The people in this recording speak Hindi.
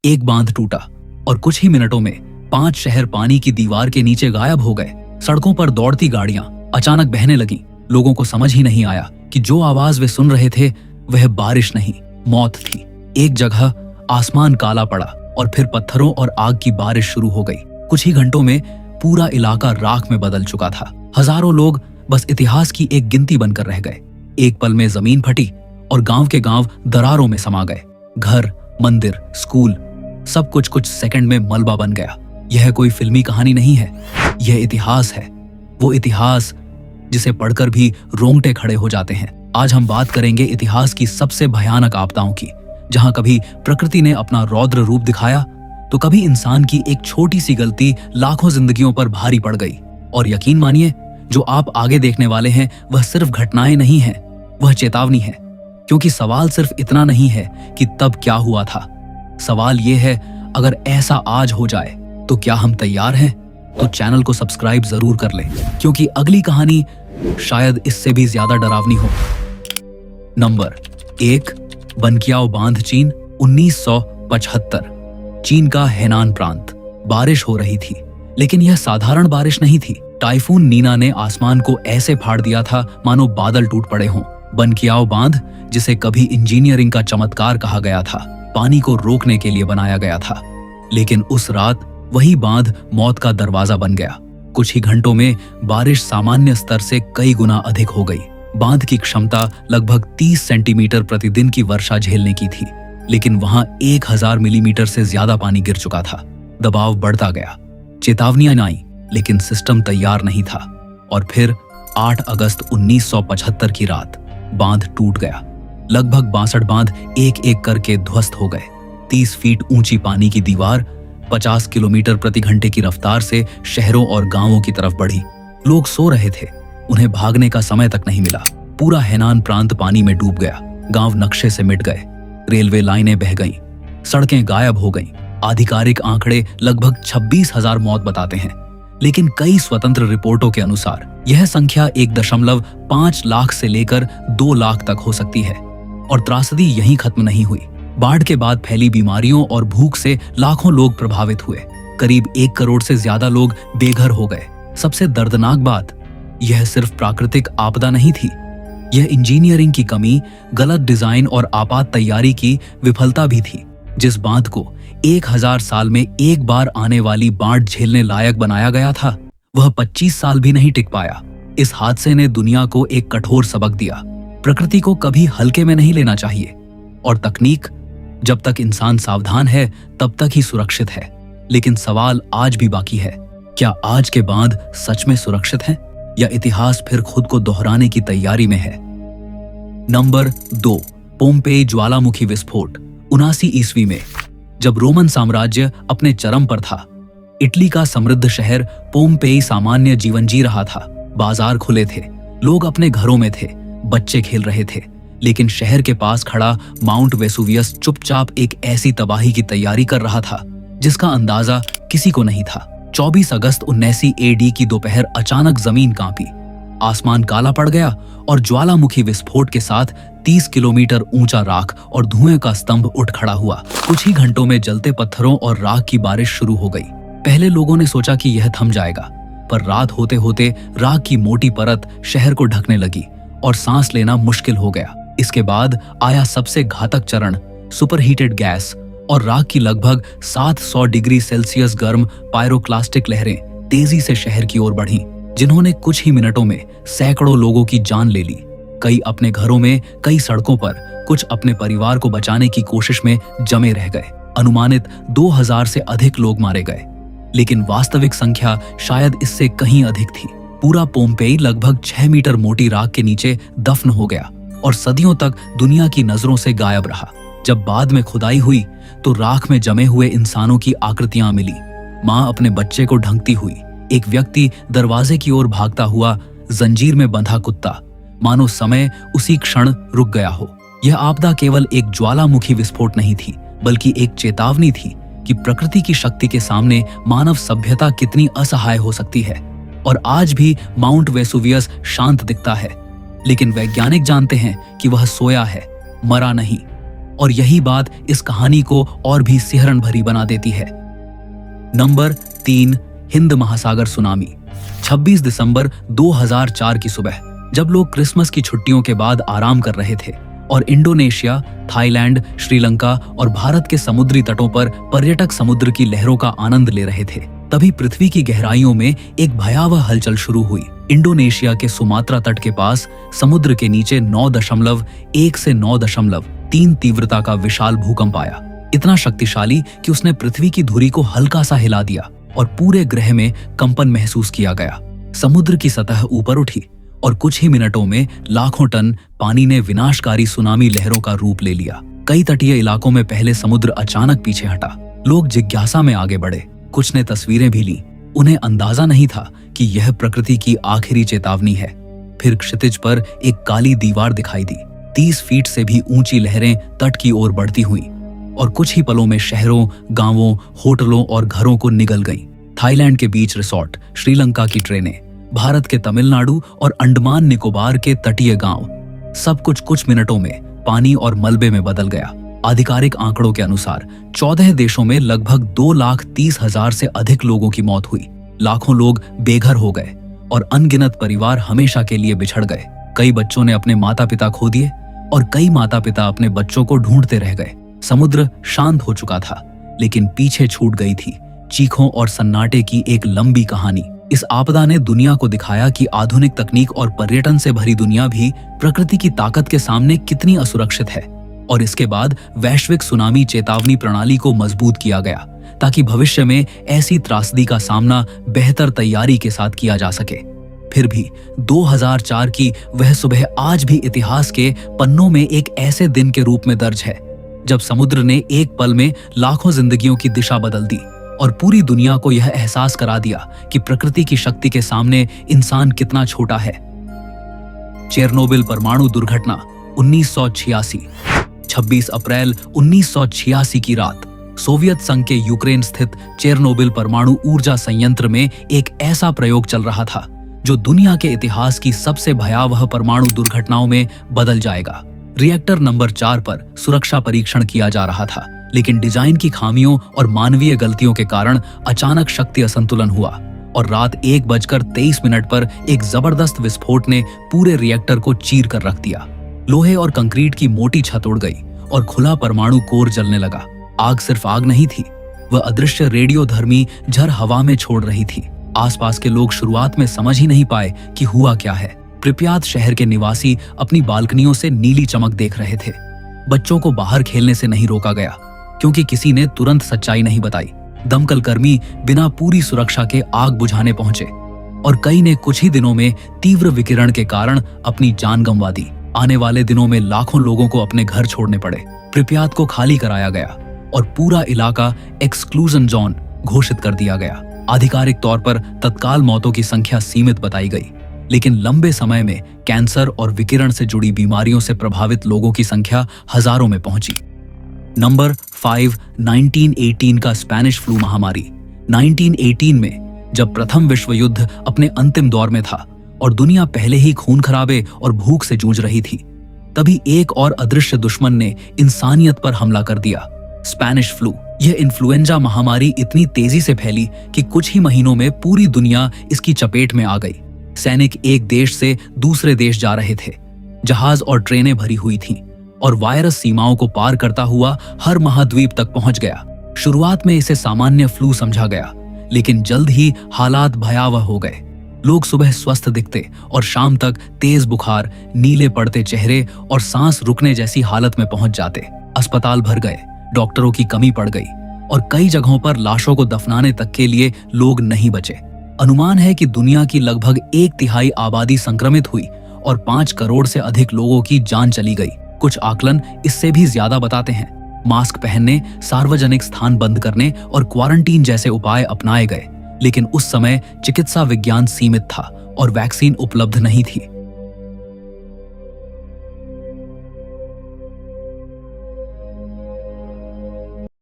एक बांध टूटा और कुछ ही मिनटों में 5 शहर पानी की दीवार के नीचे गायब हो गए। सड़कों पर दौड़ती गाड़ियां अचानक बहने लगीं। लोगों को समझ ही नहीं आया कि जो आवाज वे सुन रहे थे वह बारिश नहीं, मौत थी। एक जगह आसमान काला पड़ा और फिर पत्थरों और आग की बारिश शुरू हो गई। कुछ ही घंटों में पूरा इलाका राख में बदल चुका था। हजारों लोग बस इतिहास की एक गिनती बनकर रह गए। एक पल में जमीन फटी और गांव के गांव दरारों में समा गए। घर, मंदिर, स्कूल, सब कुछ सेकंड में मलबा बन गया। यह कोई फिल्मी कहानी नहीं है, यह इतिहास है। वो इतिहास जिसे पढ़कर भी रोंगटे खड़े हो जाते हैं। आज हम बात करेंगे इतिहास की सबसे भयानक आपदाओं की, जहां कभी प्रकृति ने अपना रौद्र रूप दिखाया तो कभी इंसान की एक छोटी सी गलती लाखों जिंदगियों पर भारी पड़ गई। और यकीन मानिए, जो आप आगे देखने वाले हैं वह सिर्फ घटनाएं नहीं हैं, वह चेतावनी है। क्योंकि सवाल सिर्फ इतना नहीं है कि तब क्या हुआ था, सवाल यह है अगर ऐसा आज हो जाए तो क्या हम तैयार हैं? तो चैनल को सब्सक्राइब जरूर कर लें, क्योंकि अगली कहानी शायद इससे भी ज्यादा डरावनी हो। नंबर 1, बनकियाओ बांध, चीन, 1975। चीन का हेनान प्रांत। बारिश हो रही थी, लेकिन यह साधारण बारिश नहीं थी। टाइफून नीना ने आसमान को ऐसे फाड़ दिया था मानो बादल टूट पड़े हों। बनकियाओ बांध, जिसे कभी इंजीनियरिंग का चमत्कार कहा गया था, पानी को रोकने के लिए बनाया गया था। लेकिन उस रात वही बांध मौत का दरवाजा बन गया। कुछ ही घंटों में बारिश सामान्य स्तर से कई गुना अधिक हो गई। बांध की क्षमता लगभग 30 सेंटीमीटर प्रतिदिन की वर्षा झेलने की थी, लेकिन वहां 1000 मिलीमीटर से ज्यादा पानी गिर चुका था। दबाव बढ़ता गया, चेतावनियां आई, लेकिन सिस्टम तैयार नहीं था। और फिर 8 अगस्त 1975 की रात बांध टूट गया। लगभग 62 बांध एक एक करके ध्वस्त हो गए। 30 फीट ऊंची पानी की दीवार 50 किलोमीटर प्रति घंटे की रफ्तार से शहरों और गांवों की तरफ बढ़ी। लोग सो रहे थे, उन्हें भागने का समय तक नहीं मिला। पूरा हेनान प्रांत पानी में डूब गया। गांव नक्शे से मिट गए, रेलवे लाइनें बह गईं, सड़कें गायब हो गईं। आधिकारिक आंकड़े लगभग 26,000 मौत बताते हैं, लेकिन कई स्वतंत्र रिपोर्टों के अनुसार यह संख्या 1.5 लाख से लेकर 2 लाख तक हो सकती है। और त्रासदी यहीं खत्म नहीं हुई। बाढ़ के बाद फैली बीमारियों और भूख से लाखों लोग प्रभावित हुए। करीब 1 करोड़ से ज्यादा लोग बेघर हो गए। सबसे दर्दनाक बात, यह सिर्फ प्राकृतिक आपदा नहीं थी, यह इंजीनियरिंग की कमी, गलत डिजाइन और आपात तैयारी की विफलता भी थी। जिस बांध को 1000 साल में एक बार आने वाली बाढ़ झेलने लायक बनाया गया था, वह 25 साल भी नहीं टिक पाया। इस हादसे ने दुनिया को एक कठोर सबक दिया। प्रकृति को कभी हल्के में नहीं लेना चाहिए, और तकनीक, जब तक इंसान सावधान है तब तक ही सुरक्षित है। लेकिन सवाल आज भी बाकी है, क्या आज के बांध सच में सुरक्षित हैं, या इतिहास फिर खुद को दोहराने की तैयारी में है? नंबर 2, पोम्पेई ज्वालामुखी विस्फोट, 79 ईस्वी में। जब रोमन साम्राज्य अपने चरम पर था, इटली का समृद्ध शहर पोम्पेई सामान्य जीवन जी रहा था। बाजार खुले थे, लोग अपने घरों में थे, बच्चे खेल रहे थे। लेकिन शहर के पास खड़ा माउंट वेसुवियस चुपचाप एक ऐसी तबाही की तैयारी कर रहा था जिसका अंदाजा किसी को नहीं था। 24 अगस्त 79 AD की दोपहर अचानक जमीन कांपी, आसमान काला पड़ गया और ज्वालामुखी विस्फोट के साथ 30 किलोमीटर ऊंचा राख और धुएं का स्तंभ उठ खड़ा हुआ। कुछ ही घंटों में जलते पत्थरों और राख की बारिश शुरू हो गई। पहले लोगों ने सोचा कि यह थम जाएगा, पर रात होते होते राख की मोटी परत शहर को ढकने लगी और सांस लेना मुश्किल हो गया। इसके बाद आया सबसे घातक चरण, सुपरहीटेड गैस और राख की लगभग 700 डिग्री सेल्सियस गर्म पायरोक्लास्टिक लहरें तेजी से शहर की ओर बढ़ीं, जिन्होंने कुछ ही मिनटों में सैकड़ों लोगों की जान ले ली। कई अपने घरों में, कई सड़कों पर, कुछ अपने परिवार को बचाने की कोशिश में जमे रह गए। अनुमानित 2000 से अधिक लोग मारे गए, लेकिन वास्तविक संख्या शायद इससे कहीं अधिक थी। पूरा पोम्पेई लगभग 6 मीटर मोटी राख के नीचे दफन हो गया और सदियों तक दुनिया की नजरों से गायब रहा। जब बाद में खुदाई हुई तो राख में जमे हुए इंसानों की आकृतियां मिली। मां अपने बच्चे को ढंकती हुई, एक व्यक्ति दरवाजे की ओर भागता हुआ, जंजीर में बंधा कुत्ता, मानो समय उसी क्षण रुक गया हो। यह आपदा केवल एक ज्वालामुखी विस्फोट नहीं थी, बल्कि एक चेतावनी थी कि प्रकृति की शक्ति के सामने मानव सभ्यता कितनी असहाय हो सकती है। और आज भी माउंट वेसुवियस शांत दिखता है, लेकिन वैज्ञानिक जानते हैं कि वह सोया है, मरा नहीं। और यही बात इस कहानी को और भी सिहरन भरी बना देती है। नंबर 3, हिंद महासागर सुनामी। 26 दिसंबर 2004 की सुबह, जब लोग क्रिसमस की छुट्टियों के बाद आराम कर रहे थे और इंडोनेशिया, थाईलैंड, श्रीलंका और भारत के समुद्री तटों पर पर्यटक समुद्र की लहरों का आनंद ले रहे थे, तभी पृथ्वी की गहराइयों में एक भयावह हलचल शुरू हुई। इंडोनेशिया के सुमात्रा तट के पास समुद्र के नीचे 9.1 से 9.3 तीव्रता का विशाल भूकंप आया। इतना शक्तिशाली कि उसने पृथ्वी की धुरी को हल्का सा हिला दिया और पूरे ग्रह में कंपन महसूस किया गया। समुद्र की सतह ऊपर उठी और कुछ ही मिनटों में लाखों टन पानी ने विनाशकारी सुनामी लहरों का रूप ले लिया। कई तटीय इलाकों में पहले समुद्र अचानक पीछे हटा। लोग जिज्ञासा में आगे बढ़े, कुछ ने तस्वीरें भी ली। उन्हें अंदाजा नहीं था कि यह प्रकृति की आखिरी चेतावनी है। फिर क्षितिज पर एक काली दीवार दिखाई दी। 30 फीट से भी ऊंची लहरें तट की ओर बढ़ती हुईं और कुछ ही पलों में शहरों, गांवों, होटलों और घरों को निगल गईं। थाईलैंड के बीच रिसोर्ट, श्रीलंका की ट्रेनें, भारत के तमिलनाडु और अंडमान निकोबार के तटीय गांव, सब कुछ मिनटों में पानी और मलबे में बदल गया। आधिकारिक आंकड़ों के अनुसार 14 देशों में लगभग 2,30,000 से अधिक लोगों की मौत हुई। लाखों लोग बेघर हो गए और अनगिनत परिवार हमेशा के लिए बिछड़ गए। कई बच्चों ने अपने माता पिता खो दिए और कई माता पिता अपने बच्चों को ढूंढते रह गए। समुद्र शांत हो चुका था, लेकिन पीछे छूट गई थी चीखों और सन्नाटे की एक लंबी कहानी। इस आपदा ने दुनिया को दिखाया कि आधुनिक तकनीक और पर्यटन से भरी दुनिया भी प्रकृति की ताकत के सामने कितनी असुरक्षित है। और इसके बाद वैश्विक सुनामी चेतावनी प्रणाली को मजबूत किया गया ताकि भविष्य में ऐसी त्रासदी का सामना बेहतर तैयारी के साथ किया जा सके। फिर भी 2004 की वह सुबह आज भी इतिहास के पन्नों में एक ऐसे दिन के रूप में दर्ज है जब समुद्र ने एक पल में लाखों जिंदगियों की दिशा बदल दी और पूरी दुनिया को यह एहसास करा दिया कि प्रकृति की शक्ति के सामने इंसान कितना छोटा है। चेरनोबिल परमाणु दुर्घटना 1986। 26 अप्रैल 1986 की रात सोवियत संघ के यूक्रेन स्थित चेरनोबिल परमाणु ऊर्जा संयंत्र में एक ऐसा प्रयोग चल रहा था जो दुनिया के इतिहास की सबसे भयावह परमाणु दुर्घटनाओं में बदल जाएगा। रिएक्टर नंबर 4 पर सुरक्षा परीक्षण किया जा रहा था, लेकिन डिजाइन की खामियों और मानवीय गलतियों के कारण अचानक शक्ति असंतुलन हुआ और रात 1:23 पर एक जबरदस्त विस्फोट ने पूरे रिएक्टर को चीर कर रख दिया। लोहे और कंक्रीट की मोटी छत उड़ गई और खुला परमाणु कोर जलने लगा। आग सिर्फ आग नहीं थी, वह अदृश्य रेडियोधर्मी झर हवा में छोड़ रही थी। आसपास के लोग शुरुआत में समझ ही नहीं पाए कि हुआ क्या है। प्रिप्यात शहर के निवासी अपनी बालकनियों से नीली चमक देख रहे थे। बच्चों को बाहर खेलने से नहीं रोका गया क्योंकि किसी ने तुरंत सच्चाई नहीं बताई। दमकल कर्मी बिना पूरी सुरक्षा के आग बुझाने पहुंचे और कई ने कुछ ही दिनों में तीव्र विकिरण के कारण अपनी जान गंवा दी। आने वाले दिनों में लाखों लोगों को अपने घर छोड़ने पड़े। प्रिप्यात को खाली कराया गया और पूरा इलाका एक्सक्लूजन जोन घोषित कर दिया गया। आधिकारिक तौर पर तत्काल मौतों की संख्या सीमित बताई गई, लेकिन लंबे समय में कैंसर और विकिरण से जुड़ी बीमारियों से प्रभावित लोगों की संख्या हजारों में पहुंची। नंबर 5, 1918 का स्पेनिश फ्लू महामारी। 1918 में जब प्रथम विश्व युद्ध अपने अंतिम दौर में था और दुनिया पहले ही खून खराबे और भूख से जूझ रही थी, तभी एक और अदृश्य दुश्मन ने इंसानियत पर हमला कर दिया, स्पेनिश फ्लू। यह इन्फ्लुएंजा महामारी इतनी तेजी से फैली कि कुछ ही महीनों में पूरी दुनिया इसकी चपेट में आ गई। सैनिक एक देश से दूसरे देश जा रहे थे, जहाज और ट्रेनें भरी हुई थीं और वायरस सीमाओं को पार करता हुआ हर महाद्वीप तक पहुंच गया। शुरुआत में इसे सामान्य फ्लू समझा गया, लेकिन जल्द ही हालात भयावह हो गए। लोग सुबह स्वस्थ दिखते और शाम तक तेज बुखार, नीले पड़ते चेहरे और सांस रुकने जैसी हालत में पहुंच जाते। अस्पताल भर गए, डॉक्टरों की कमी पड़ गई और कई जगहों पर लाशों को दफनाने तक के लिए लोग नहीं बचे। अनुमान है कि दुनिया की लगभग 1/3 आबादी संक्रमित हुई और 5 करोड़ से अधिक लोगों की जान चली गई। कुछ आकलन इससे भी ज्यादा बताते हैं। मास्क पहनने, सार्वजनिक स्थान बंद करने और क्वारंटीन जैसे उपाय अपनाए गए, लेकिन उस समय चिकित्सा विज्ञान सीमित था और वैक्सीन उपलब्ध नहीं थी।